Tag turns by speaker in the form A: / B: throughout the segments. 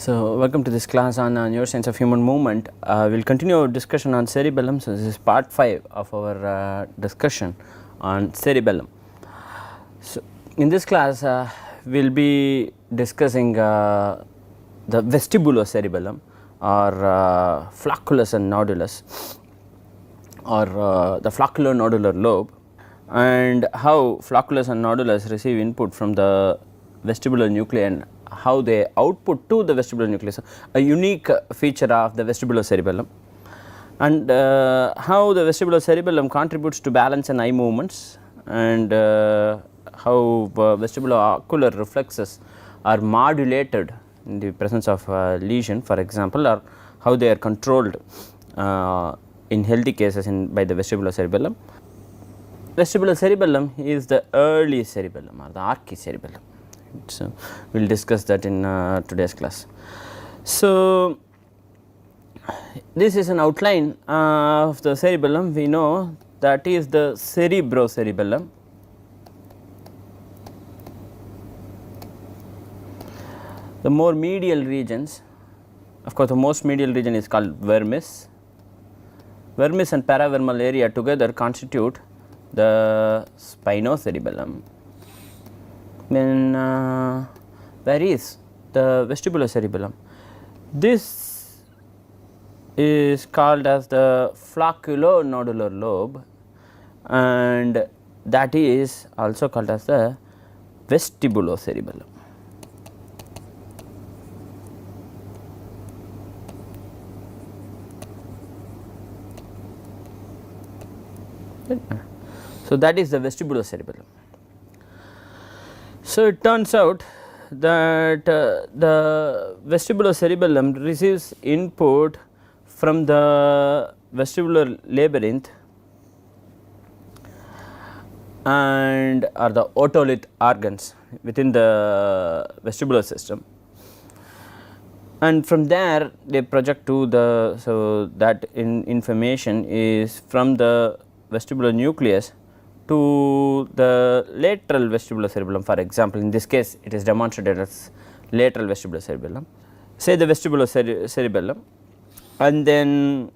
A: So, welcome to this class on Neuroscience of Human Movement. We will continue our discussion on cerebellum. So, this is part 5 of our discussion on cerebellum. So, in this class, we will be discussing the vestibulocerebellum or flocculus and nodulus or the flocculonodular lobe, and how flocculus and nodulus receive input from the vestibular nuclei and how they output to the vestibular nucleus, a unique feature of the vestibulocerebellum, and how the vestibulocerebellum contributes to balance and eye movements, and how vestibulo-ocular reflexes are modulated in the presence of lesion, for example, or how they are controlled in healthy cases by the vestibulocerebellum. Vestibulocerebellum is the early cerebellum or the archicerebellum. So, we will discuss that in today's class. So, this is an outline of the cerebellum. We know that is the cerebrocerebellum. The more medial regions, of course, the most medial region is called vermis. Vermis and paravermal area together constitute the spinocerebellum. Then where is the vestibulocerebellum? This is called as the flocculonodular lobe, and that is also called as the vestibulocerebellum. So, that is the vestibulocerebellum. So, it turns out that the vestibulocerebellum receives input from the vestibular labyrinth and or the otolith organs within the vestibular system, and from there they project to the, so that information is from the vestibular nucleus to the lateral vestibulocerebellum. For example, in this case it is demonstrated as lateral vestibulocerebellum, say the vestibulocerebellum, and then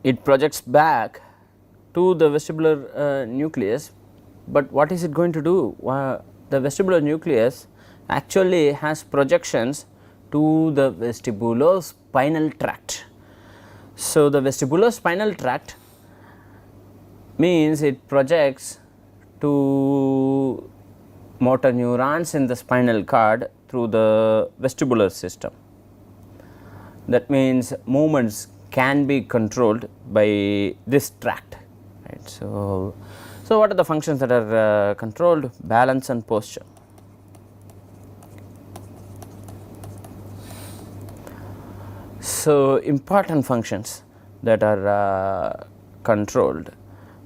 A: it projects back to the vestibular nucleus. But what is it going to do? The vestibular nucleus actually has projections to the vestibulospinal tract. So, the vestibulospinal tract means it projects to motor neurons in the spinal cord through the vestibular system. That means movements can be controlled by this tract, right. So, what are the functions that are controlled? Balance and posture. So, important functions that are controlled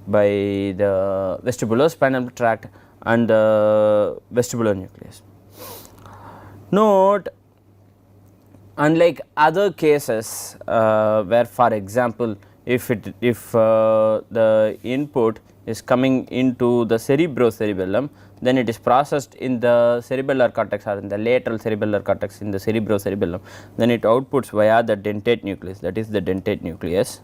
A: by the vestibulospinal tract and the vestibular nucleus. Note, unlike other cases where, for example, if the input is coming into the cerebrocerebellum, then it is processed in the cerebellar cortex or in the lateral cerebellar cortex in the cerebrocerebellum, then it outputs via the dentate nucleus, that is the dentate nucleus,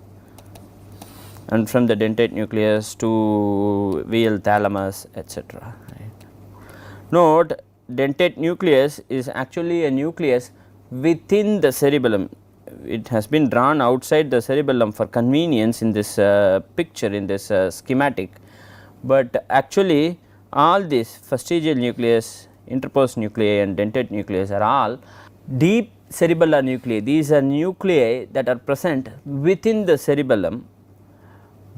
A: and from the dentate nucleus to VL thalamus, etc. Right. Note, dentate nucleus is actually a nucleus within the cerebellum. It has been drawn outside the cerebellum for convenience in this picture, in this schematic, but actually all these fastigial nucleus, interposed nuclei and dentate nucleus are all deep cerebellar nuclei. These are nuclei that are present within the cerebellum.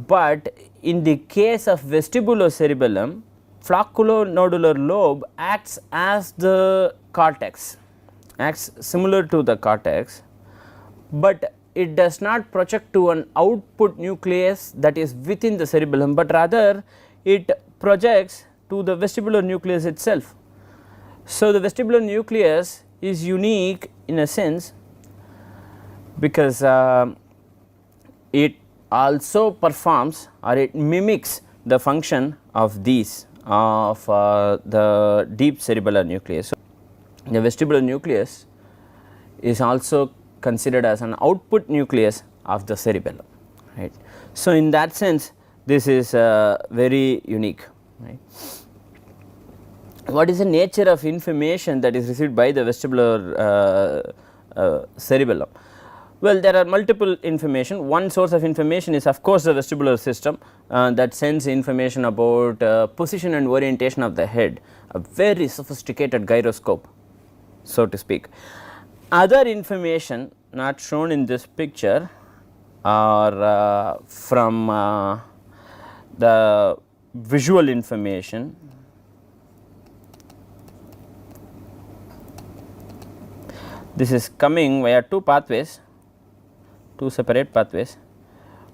A: But in the case of vestibulocerebellum, flocculonodular lobe acts as the cortex, acts similar to the cortex, but it does not project to an output nucleus that is within the cerebellum, but rather it projects to the vestibular nucleus itself. So, the vestibular nucleus is unique in a sense because it also performs or it mimics the function of these of the deep cerebellar nucleus. So, the vestibular nucleus is also considered as an output nucleus of the cerebellum, right. So, in that sense this is very unique, right. What is the nature of information that is received by the vestibular cerebellum? Well, there are multiple information. One source of information is of course the vestibular system that sends information about position and orientation of the head, a very sophisticated gyroscope, so to speak. Other information not shown in this picture are from the visual information. This is coming via two pathways, two separate pathways.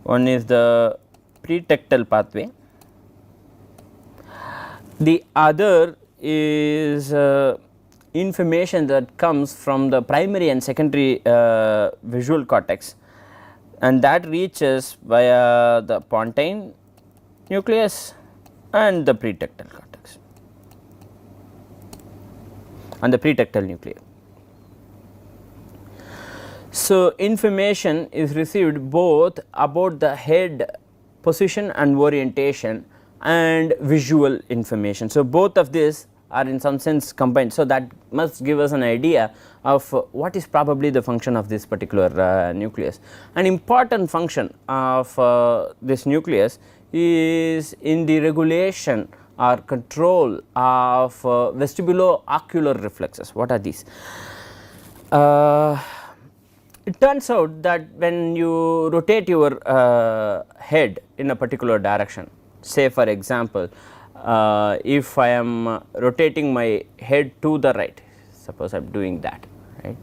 A: One is the pretectal pathway, the other is information that comes from the primary and secondary visual cortex, and that reaches via the pontine nucleus and the pretectal cortex and the pretectal nucleus. So, information is received both about the head position and orientation and visual information. So, both of these are in some sense combined. So, that must give us an idea of what is probably the function of this particular nucleus. An important function of this nucleus is in the regulation or control of vestibulo-ocular reflexes. What are these? It turns out that when you rotate your head in a particular direction, say for example, if I am rotating my head to the right, suppose I am doing that, right.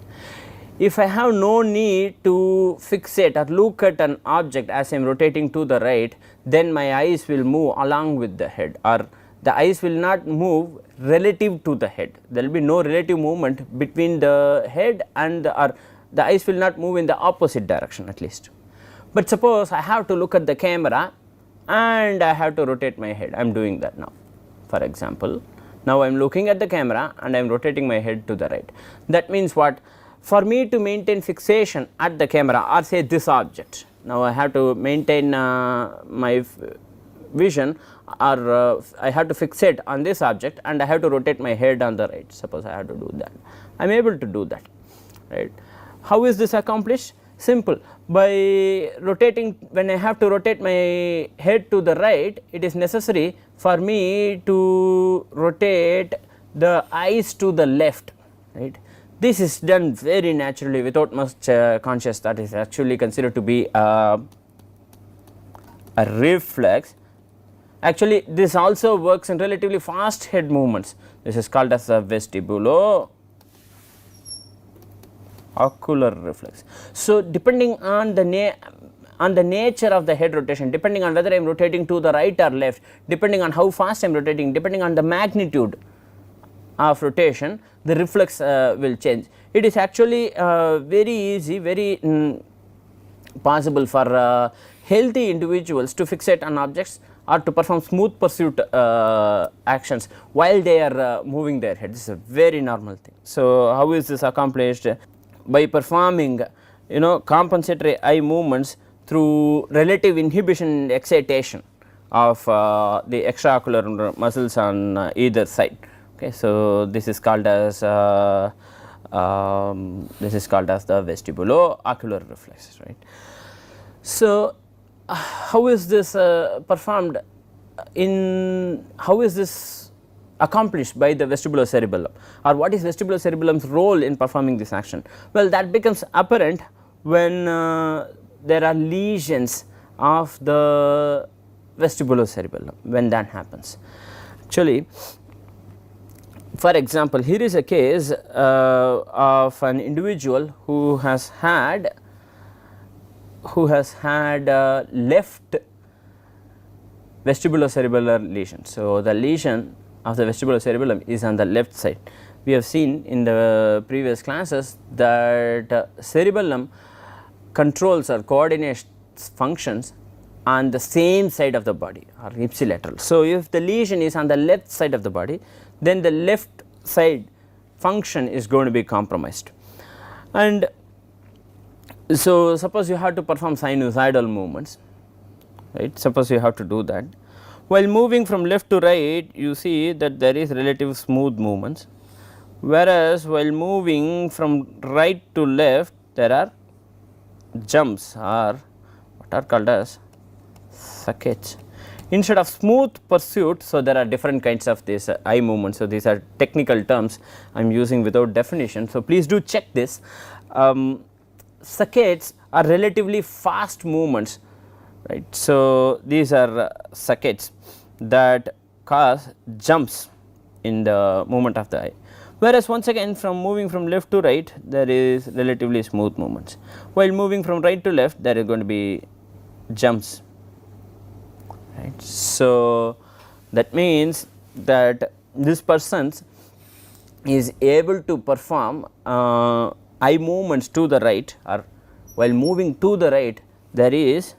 A: If I have no need to fixate or look at an object as I am rotating to the right, then my eyes will move along with the head, or the eyes will not move relative to the head. There will be no relative movement between the head and the eyes will not move in the opposite direction at least. But suppose I have to look at the camera and I have to rotate my head, I am doing that now for example. Now I am looking at the camera and I am rotating my head to the right. That means what? For me to maintain fixation at the camera or say this object, now I have to maintain my vision, or I have to fixate on this object and I have to rotate my head on the right, suppose I have to do that, I am able to do that, right. How is this accomplished? Simple, by rotating, when I have to rotate my head to the right, it is necessary for me to rotate the eyes to the left, right. This is done very naturally without much conscious thought. Is actually considered to be a reflex. Actually this also works in relatively fast head movements. This is called as a vestibulo ocular reflex. So, depending on the nature of the head rotation, depending on whether I am rotating to the right or left, depending on how fast I am rotating, depending on the magnitude of rotation, the reflex will change. It is actually very easy, very possible for healthy individuals to fixate on objects or to perform smooth pursuit actions while they are moving their head. This is a very normal thing. So, how is this accomplished? By performing compensatory eye movements through relative inhibition and excitation of the extraocular muscles on either side. Okay, so this is called as the vestibulo-ocular reflex, right. So, how is this performed how is this accomplished by the vestibulocerebellum, or what is vestibulocerebellum's role in performing this action? Well, that becomes apparent when there are lesions of the vestibulocerebellum, when that happens. Actually, for example, here is a case of an individual who has had left vestibulocerebellar lesion. So, the lesion of the vestibulocerebellum is on the left side. We have seen in the previous classes that cerebellum controls or coordinates functions on the same side of the body or ipsilateral. So, if the lesion is on the left side of the body, then the left side function is going to be compromised. And so, suppose you have to perform sinusoidal movements, right, suppose you have to do that. While moving from left to right, you see that there is relative smooth movements, whereas while moving from right to left there are jumps, or what are called as saccades. Instead of smooth pursuit, so there are different kinds of these eye movements. So, these are technical terms I am using without definition. So, please do check this. Saccades are relatively fast movements, right. So, these are saccades that cause jumps in the movement of the eye, whereas once again from moving from left to right there is relatively smooth movements, while moving from right to left there is going to be jumps, right. So, that means that this person is able to perform eye movements to the right, or while moving to the right there is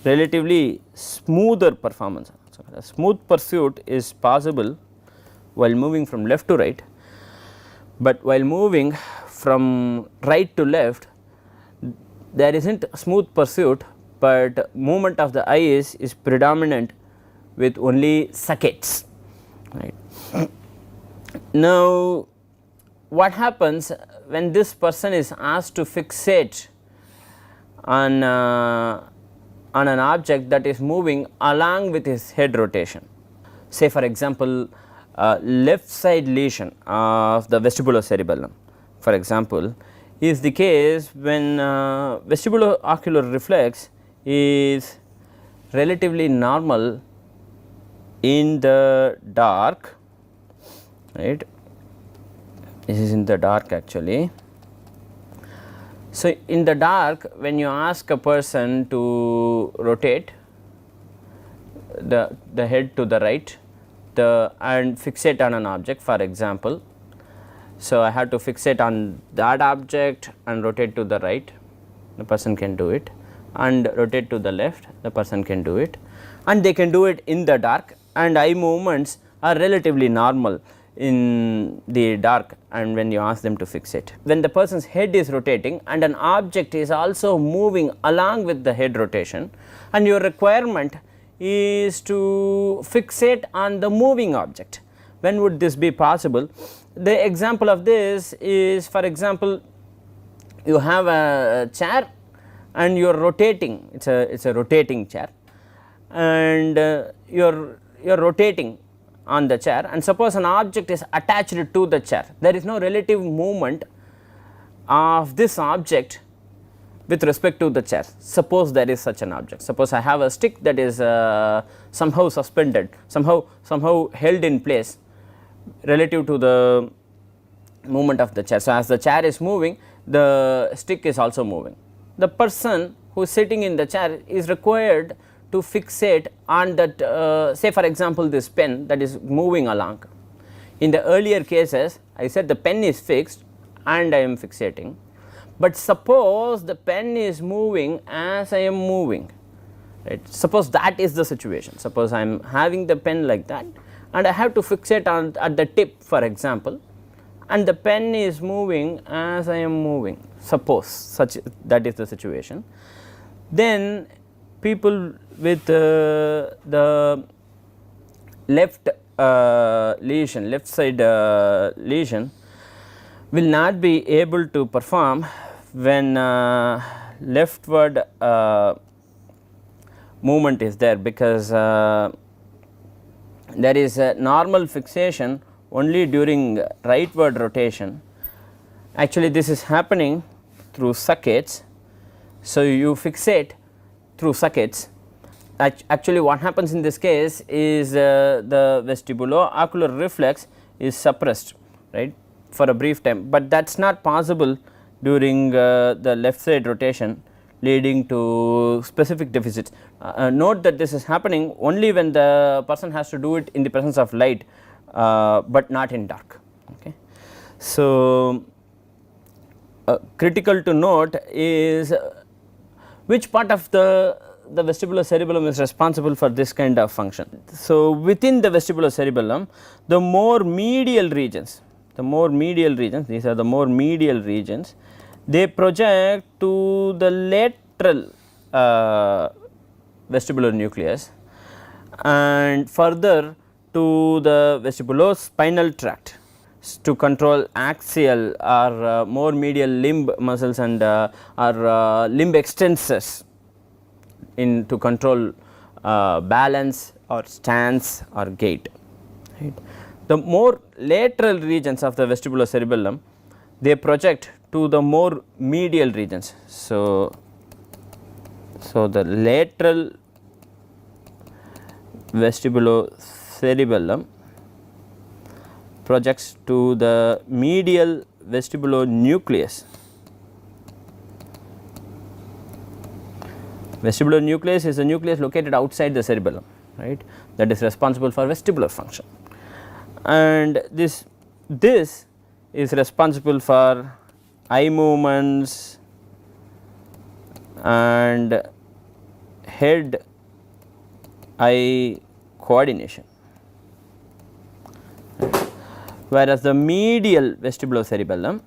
A: relatively smoother performance. So, a smooth pursuit is possible while moving from left to right, but while moving from right to left there is not smooth pursuit, but movement of the eye is predominant with only saccades, right. Now, what happens when this person is asked to fixate on an object that is moving along with his head rotation? Say for example, left side lesion of the vestibulocerebellum for example is the case when vestibulo-ocular reflex is relatively normal in the dark, right. This is in the dark actually. So, in the dark when you ask a person to rotate the head to the right and fixate on an object for example. So, I have to fixate on that object and rotate to the right, the person can do it, and rotate to the left, the person can do it, and they can do it in the dark, and eye movements are relatively normal in the dark and when you ask them to fixate. When the person's head is rotating and an object is also moving along with the head rotation and your requirement is to fixate on the moving object, when would this be possible? The example of this is, for example, you have a chair and you are rotating, it is a rotating chair, and you are rotating on the chair, and suppose an object is attached to the chair, there is no relative movement of this object with respect to the chair. Suppose there is such an object, suppose I have a stick that is somehow suspended, somehow held in place relative to the movement of the chair. So, as the chair is moving, the stick is also moving. The person who is sitting in the chair is required to fixate on that say for example, this pen that is moving along. In the earlier cases I said the pen is fixed and I am fixating, but suppose the pen is moving as I am moving, right. Suppose that is the situation, suppose I am having the pen like that and I have to fixate on at the tip for example, and the pen is moving as I am moving, suppose such that is the situation. Then people with the left lesion, left side lesion will not be able to perform when leftward movement is there, because there is a normal fixation only during rightward rotation. Actually this is happening through saccades. So, you fixate through saccades. Actually what happens in this case is the vestibulo-ocular reflex is suppressed, right, for a brief time, but that is not possible during the left side rotation, leading to specific deficits. Note that this is happening only when the person has to do it in the presence of light, but not in dark. Okay. So, critical to note is which part of the vestibulocerebellum is responsible for this kind of function. So, within the vestibulocerebellum, the more medial regions, the more medial regions, these are the more medial regions, they project to the lateral vestibular nucleus and further to the vestibulospinal tract to control axial or more medial limb muscles and or limb extensors in to control balance or stance or gait. Right. The more lateral regions of the vestibulocerebellum, they project to the more medial regions. So, the lateral vestibulocerebellum projects to the medial vestibulonucleus. Vestibular nucleus is a nucleus located outside the cerebellum, right, that is responsible for vestibular function, and this is responsible for eye movements and head eye coordination, whereas the medial vestibulocerebellum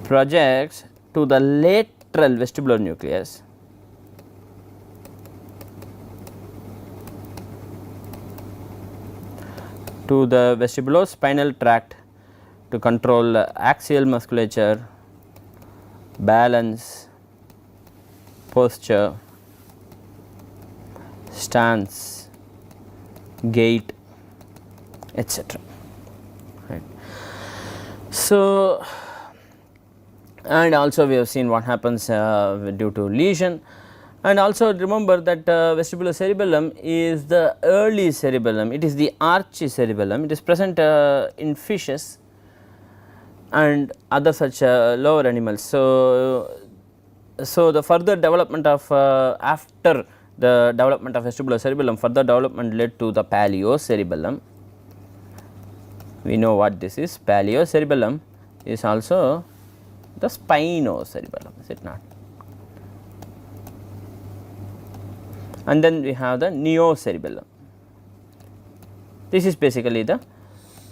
A: projects to the lateral vestibular nucleus to the vestibulospinal tract to control axial musculature, balance, posture, stance, gait, etc. Right. So, and also we have seen what happens due to lesion, and also remember that vestibulocerebellum is the early cerebellum, it is the archy cerebellum, it is present in fishes and other such lower animals. So, the further development of after the development of vestibulocerebellum, further development led to the paleocerebellum. We know what this is. Paleocerebellum is also the spinocerebellum, is it not? And then we have the neocerebellum. This is basically the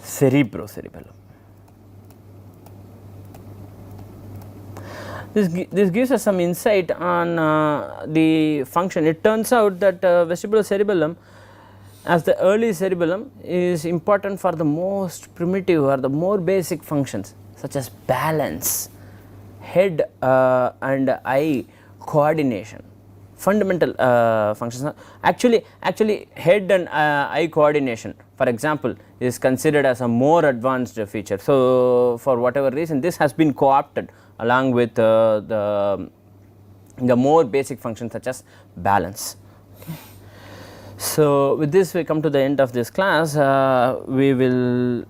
A: cerebrocerebellum. This gives us some insight on the function. It turns out that vestibulocerebellum as the early cerebellum is important for the most primitive or the more basic functions such as balance, head and eye coordination, fundamental functions. Actually head and eye coordination, for example, is considered as a more advanced feature. So, for whatever reason this has been co-opted along with the more basic functions such as balance. Okay. So, with this we come to the end of this class. We will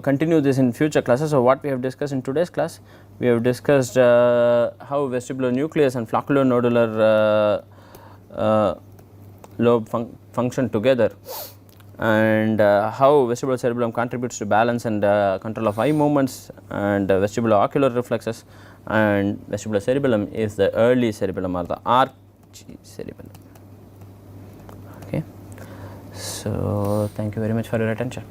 A: continue this in future classes. So, what we have discussed in today's class, we have discussed how vestibular nucleus and flocculonodular lobe function together, and how vestibulocerebellum contributes to balance and control of eye movements and vestibulo-ocular reflexes, and vestibulocerebellum is the early cerebellum or the archy cerebellum. Okay. So, thank you very much for your attention.